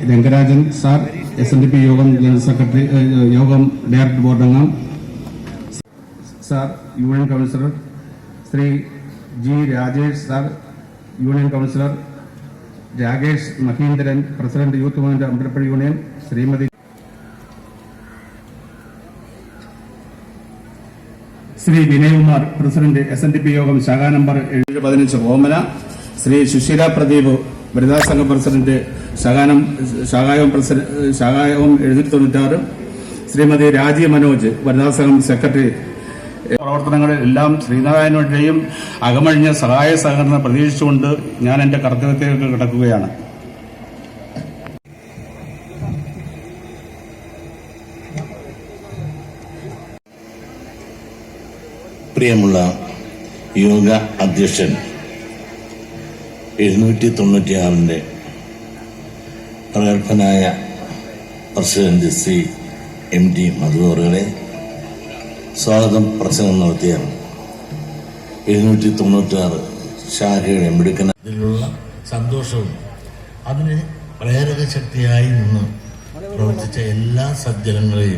Rangarajan sir, SNDP യോഗം general secretary, യോഗം director board അംഗം sir, union councillor Shri G. Rajesh sir, union councillor Rakesh Mahindran, president youth movement Ambalappuzha union, Shrimati Shri Vinayakumar, president SNDP യോഗം ശാഖാ number 715 ഓമന, ശ്രീ സുശീല പ്രദീപ്, വനിതാ സംഘം പ്രസിഡന്റ് ശാഖായോഗം 796, ശ്രീമതി രാജി മനോജ്, വനിതാ സംഘം സെക്രട്ടറി. പ്രവർത്തനങ്ങളെല്ലാം ശ്രീനാരായണന്റെയും അകമഴിഞ്ഞ സഹായ സഹകരണം പ്രതീക്ഷിച്ചുകൊണ്ട് ഞാൻ എന്റെ കർത്തവ്യത്തിലേക്ക് കിടക്കുകയാണ്. പ്രിയമുള്ള യോഗ അധ്യക്ഷൻ 796 പ്രഗത്ഭനായ പ്രസിഡന്റ് ശ്രീ MD മധു അവരുടെ സ്വാഗതം പ്രസംഗം നടത്തിയ 796 ശാഖയുടെ മിടുക്കനുള്ള സന്തോഷവും അതിന് പ്രേരക ശക്തിയായി നിന്ന് പ്രവർത്തിച്ച എല്ലാ സജ്ജനങ്ങളെയും